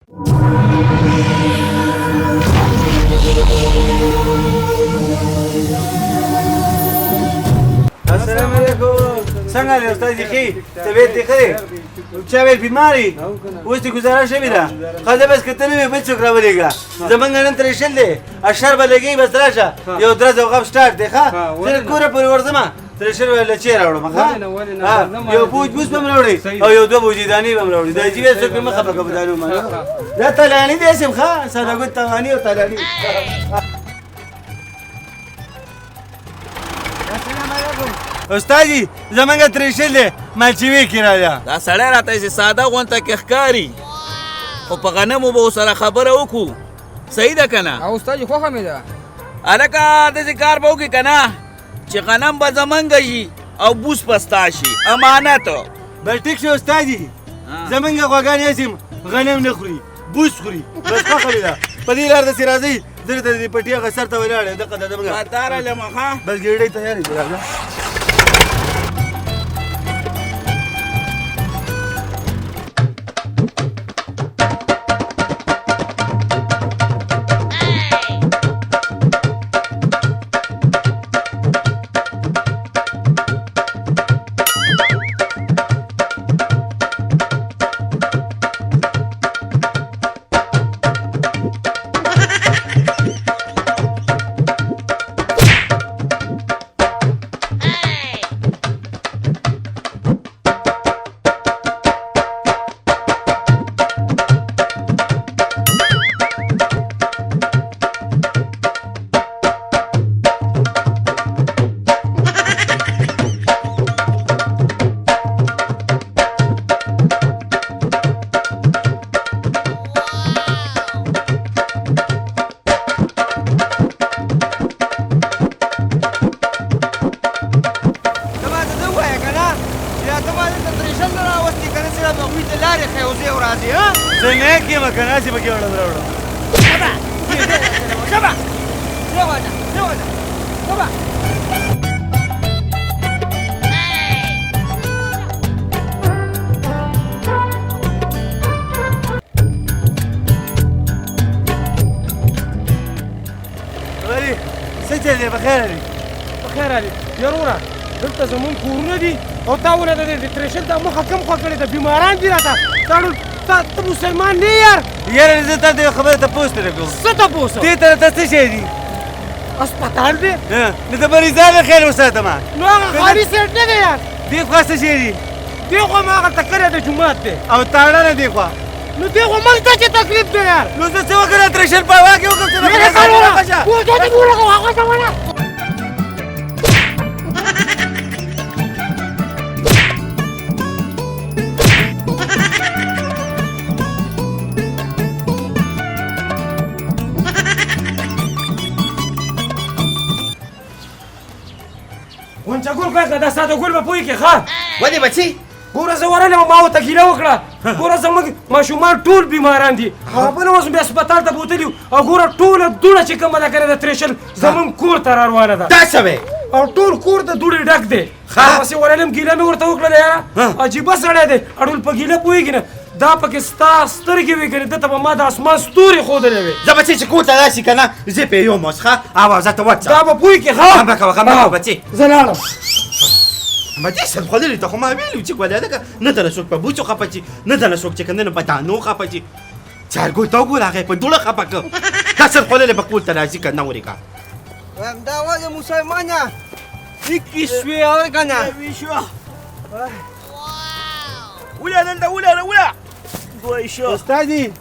السلام علیکم څنګه دی استاد ښې طبیعت دې ښه دی چا ویل بیمار یې اوس دې ګزاره شوې ده ښه ده بس که ته نه وې بل څوک راولېږه زمونږ نن ترېشل دی اشر به لګوي بس راشه یو درز او غب سټارټ دی ښه زه کوره پورې ورځمه ترېشل به له چی راوړم ښه یو بوج بوس به م راوړې او یو دوه بوجې دانې به م راوړې د عجیبې څوک مې مه خفه کړه په دانو باندې دا تلاني دی اسم ښه سادهګوت تغاني او تلاني استادي زمونږ ترېشل دی مالچوې کې راځه دا سړی راته چې ساده غونته کې ښکاري خو په غنمو به ورسره خبره وکړو صحیح ده که نه او استاد خوښه مې ده هلکه داسې کار به وکړې که نه چې غنم به زمونږ شي او بوس به ستا شي امانت بس ټیک شو استادي زمونږ غواګانې هسې غنم نه خوري بوس خوري بس خوښه مې ده په دې لار داسې راځئ زه درته د دې پټي هغه سر ته ولاړ یم دقه ده زمونږ دا رالم ښه بس ګېډۍ تیارې دي راځه زه نیک یم که ناسې پکې وړم راوړم ولې څه چل دی بخیر علي بخیر علي یاروره دلته زمونږ کورونه دي او تا ونه د ترېشل دا مخه کم خوا کړې ده بیماران دي راته ته مسلمان نه یار یاره زه تا ته یو خبره تپوس ترې کوم څه تپوس دې طرف ته څه شی دي هسپتال دی نو د مریضانو خیر وساتمه نو هغه خالي سیټ نه دی یار دې خوا څه شی دي دې خوا هماغه ټکری د جومات دی او تاړه نه دې خوا نو دې خوا موږ ته چې تکلیف دی یار نو زه څه وکړم ترېشل په هوا کې وکړم غونچه ګل کاکا دا ساده ګل به پوهېږي ښه ولې بچي ګوره زه ورغلم ما ورته ګیله وکړه ګوره زموږ ماشومان ټول بیماران دي هغه بله اوس مې هسپتال ته بوتلي او ګوره ټوله دوړه چې کومه ده که نه د ترېشل زموږ کور ته را روانه ده دا څه وې او ټول کور د دوړې ډک دی هغسې ورغلم ګیله مې ورته وکړله یاره عجیبه سړی دی اړول په ګیله پوهېږي نه دا پکې ستا سترګې وې که نه دته به ما د اسمان ستورې ښودلې وې زه بچي چې کور ته راشي که نه زه پې یم اوس ښه اوازه ته وڅه دا به پوهېږي ښه خبره کوه خبره کوه بچي زه لاړم بچي سر خوړلي ته خو ما ویلي چې ګولې ده که نه دله څوک په بوچو خفه چې نه دله څوک چې کوم په دانو خفه چې څارګوی ته وګوره هغه په دوړه خفه کړ دا سر خوړلې به کور ته راځي که نه ورېږه دا وایه مسلمانه هیڅ شوې اورې که نه وله دلته وله دوی شو استادي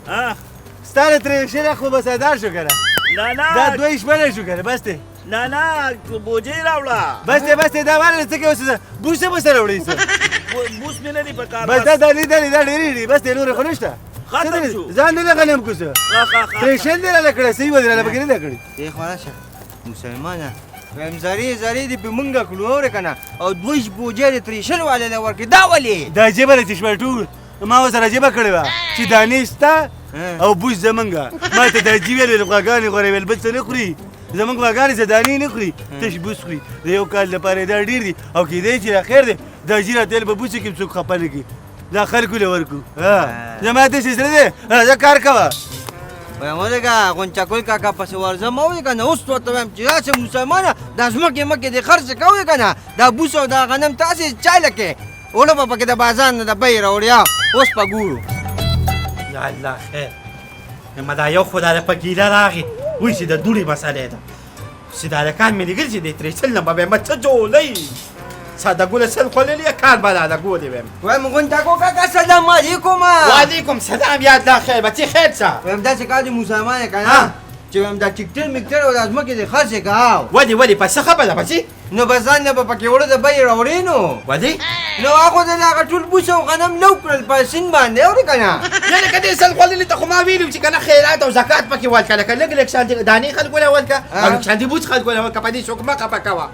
ستا د ترېشل خو به سردار شو که نه دا دوی شپلی شو که نه بس دی نه بوجۍ راوړه بس دی دا واله څه کوي اوس بوس به سره وړئ څه بوس مې نه دي په کار بس دا دالې دا ډېرې دي بس دی نورې خو نشته ختم شو ځان نه غنم کوڅه ترېشل دې راله کړی صحیح به دې راله پکې نه ده کړې دې خوا راشه مسلمانه وایم زری دې په مونږه کړو اورې که نه او دوی بوجۍ د ترېشل والې له ورکړې دا ولې دا جیبه ده چې شپه ټول ما ورسره جیبه کړې وه چې دانې شته او بوس زمونږه ما ته دا جي ویلې غواګانې غوره ویل بل څه نه خوري زمونږ غواګانې څه دانې نه خوري تش بوس خوري د یو کال لپاره دا ډېر دي او کیدای چې خیر دی دا جیره تیل به بوسې کې څوک خفه نه کړي دا خلکو له ورکو زما ته سره دی راځه کار کوه وایم ولګه غونچکول کاکا پسې ورځم او که نه اوس ورته وایم چې راسه مسلمانه دا ځمکې مکې دې خرڅ کوئ که نه دا بوس او دا غنم تاسې چای لکې وړه به پکې د بازار نه د بیې راوړیا اوس په ګورو یا الله خیر ما دا یو خو دا په ګیله راغی وایي چې د دوړې مسئلې ده چې دا هلکان مې لیدل چې د ترېشل نه به وایم څه جوړوي ساده ګوله سل خوړلې کار به دا ګولې وایم وایم غونچکو کاکا سلام علیکم وعلیکم سلام یا الله خیر بچې خیر شه وایم داسې کار دې مسلمان یې که نه چې وایم دا ټیکټر میکټر او دا ځمکې دې خرڅې کوه ولې په څه خبره بچې نو به ځان نه به پکې وړه د بیې راوړې نو ولې نو هغو د هغه ټول بوس او غنم لو کړل په سین باندې اورې که نه یعنې که دې سل خوړلې ته خو ما ویلي وو چې که نه خیرات او زکات پکې ورکړه لکه لږ لږ شانتې دانې خلکو له ورکړه او لږ شانتې بوس خلکو له ورکړه په دې څوک مه خفه کوه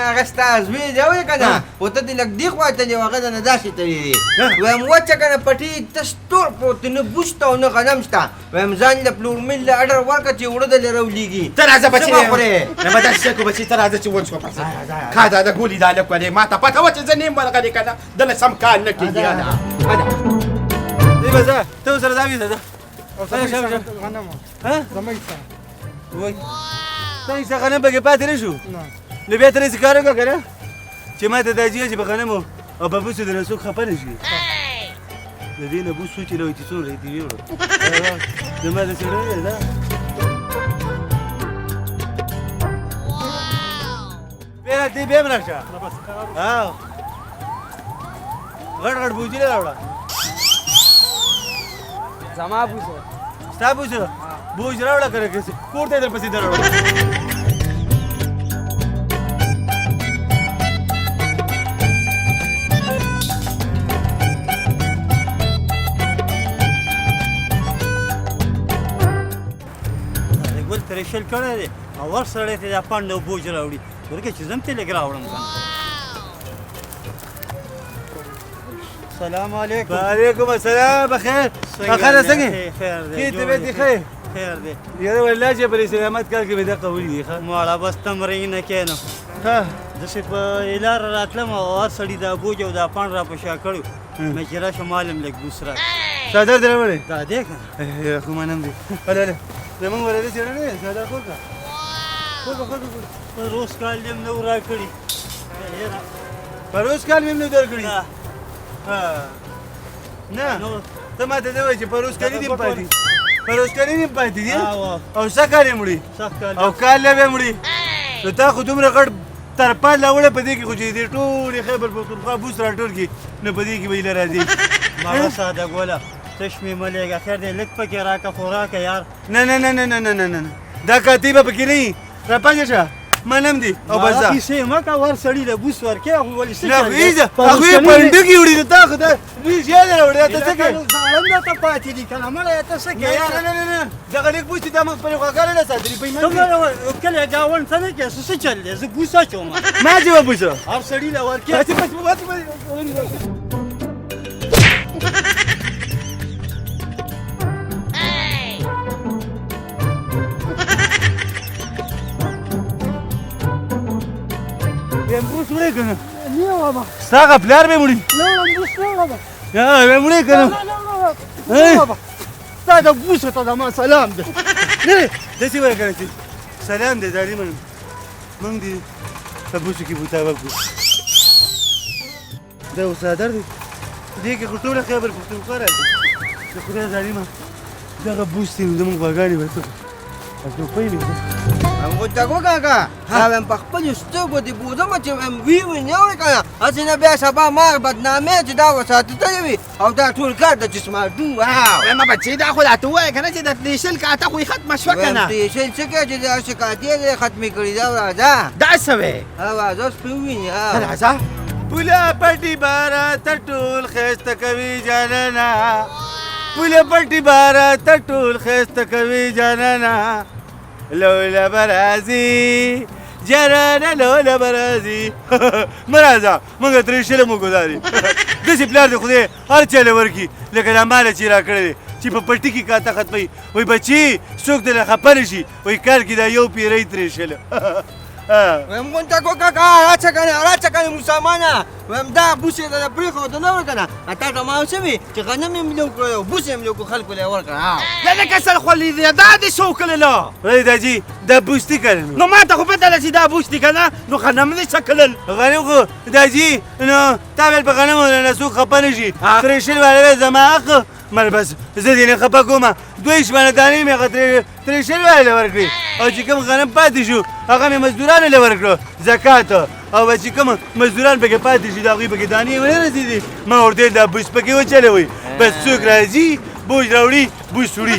هغه ستا زوی دی اورې که نه خو ته دې لږ دې خوا تلې هغه د نه داسې تللی دی وایم وچه که نه پټې تش تور پروت دی نه بوس ته او نه غنم شته وایم ځان له پلور میل له اډر ورکړه چې وړه دلې راولېږي ته راځه بچې څه به خورې نه به داسې شی کو بچې ته راځه چې ونشو پسې کا دا ګولې دا لږ ولې ما ته پته وه چې زه نیم ورغلې که نه دله سم کار نه کېږي دی به ځه ته ورسره ځه ویده ځه وای څنګه څه غنم پکې پاتې نه شو نو بیا ته داسې کار وکړه که نه چې ما ته دا جیه چې په غنمو او په بوسو درنه څوک خفه نه شي د دې نه بوس وچېلوي چې څومره یې دې ویوړو زما د څېړنې ده بیا دې بیا هم راشه غټ غټ بوجونه راوړه زما بوسه ستا بوجه بوج راوړه که نه کور ته یې درپسې دراوړه ګل ترېشل کړی دی او ور سړی ته دا پنډ او بوج راوړي ورکه چې زم ته لږ راوړم سلام علیکم وعلیکم السلام بخیر بخیر څنګه خیر دی کې طبیعت دې ښه خیر دی یاره والله چې پر سلامت کار کې مې دقه ولیدې ښه ماړه بس تمرین نه کېنم ها داسې په لاره راتلم او هر سړي دا بوج او دا پنډ را په شا کړی مې چې راشم مالم لږ بوس را څادر دې راوړې دا دی که نه خو ما نم دې هله زمونږ ورته څېړنې څادر خور کړه روز کال دې هم نه و راکړي پروس کال مې هم نه درکړي نه ته ماته دې وایې چې پروس کالي دې هم پاتې پروس کالي دې هم پاتې دي او څه کال یې مړي او کال یې به مړي نو تا خو دومره غټ ترپال راوړی په دې کې خو چې دې ټولې خیبر پښتونخوا بوس راټول کړي نو په دې کې به یې راځي ماړه ساده ګوله تش مې مه لېږه خیر دی لږ پکې راکړه خو راکړه یار نه نه نه نه نه نه نه نه دا کاتې به پکې نه وي راپاڅه شه منم دي او بس ماړه کیسې مه کوه ور سړي له بوس ورکې هغه ولې څه نه چل دی؟ ویزه پروس هغوی کلي دی. پنډکې وړي نو تا خو دا ریش یاد راوړی ته څه کوې زاړه درته پاتې دي که نه مړه یې ته څه کوې یار نه نه نه دغه لیک بوس چې تا موږ خپلې خواږه نه ساتلي په ایمان کې. څنګه کله ګاونډ ته نه کې څه چل دی زه بوس اچوم ما چې به بوسه هر سړي له ورکې بوس وړی که نه ستا هغه پلار به یې مړي به مړی که نه تا د بوسو ته د ما سلام دی نه داسې وایه که نه چې سلام دی داري منم موږ دې په بوسو کې بوتا وکړو دا اوس څادر دی دې کې خو ټوله خیبر پښتونخوا راځي د خدای ظالمه دغه بوس دی نو زموږ غواګانې به څه ټوپۍ وي غونچکو کاکا دا وایم په خپلو سترګو دې بوزم چې وایم ویونې اورې که نه هسې نه بیا سبا مار بدنامۍ چې دا وساتې تللی وي او دا ټول کار د جسماټون وایم بچې دا خو راته ووایه که نه چې د ترېشل کاته خو یې ختمه شوه که نه تېشل څه کوې چې دا شکایتې دې ختمې کړي دا راځه دا څه وې راځه اوس پرې ووینې راځه پوله پټي باره ته ټول ښایسته کوي جانانه پوله پټي باره ته ټول ښایسته کوي جانانه لوله برازي جانانه لوله برازي مه راځه موږ ترېشله مو ګزاري داسې پلار دی خدای هر چا له ورکړي لکه دا ماله چې را کړی دی چې په پټي کې کاته ختموي وایي بچي څوک درنه خفه نه شي وایي کال کې دا یو پیری ترېشله ویم غونچه کو کاکا راچه کنه مسلمانه ویم دا بوس یې درته پرېښوده نه ورکنه تا ته ما وشوي چې غنم یې ملو کړی بوس یې ملو کړو خلکو له یې ورکړه یا لکه سر خولې دی دا دې څه وکړله ولی داجي دا بوستي کړل نو ما ته خو پته ده چې دا بوس دي که نه نو غنم دې څه کړل غنم خو داجي نو تا ویل په غنمو نه څوک خفه نه شي ترېشل والا زما حق مر بس زه دې نه خفه کومه دوی شپانه دانې مې هغه ترېشل والا ورکړي او چې کوم غنم پاتې شو هغه مې مزدورانو له ورکړو زکات او چې کوم مزدوران پکې پاتې شي د هغوی پکې دانې ونه رسېدې ما ورته دا بوس پکې وچلوئ بس څوک راځي بوج راوړي بوس وړي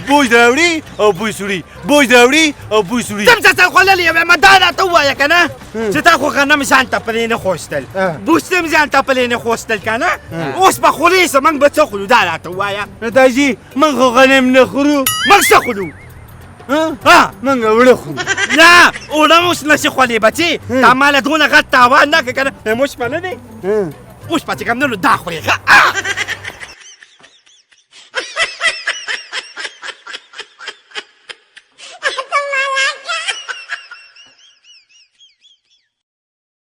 بوج راوړي او بوس وړي بوج راوړي او بوس وړي تم څه سر خوللې یې وایم دا راته ووایه که نه چې تا خو غنم ځان ته پرې نه خوستل بوس ته هم ځان ته پرې نه خوستل که نه اوس به خورې څه موږ به څه خورو دا راته ووایه نو داجي موږ خو غنم نه خورو موږ څه خورو موږ اوړه خورو نه اوړه اوس نشي خولې بچې تا ماله دونه غټ تاوان نه کړه که نه اوس په نه دی اوس په چې کوم نه نو دا خورې ښه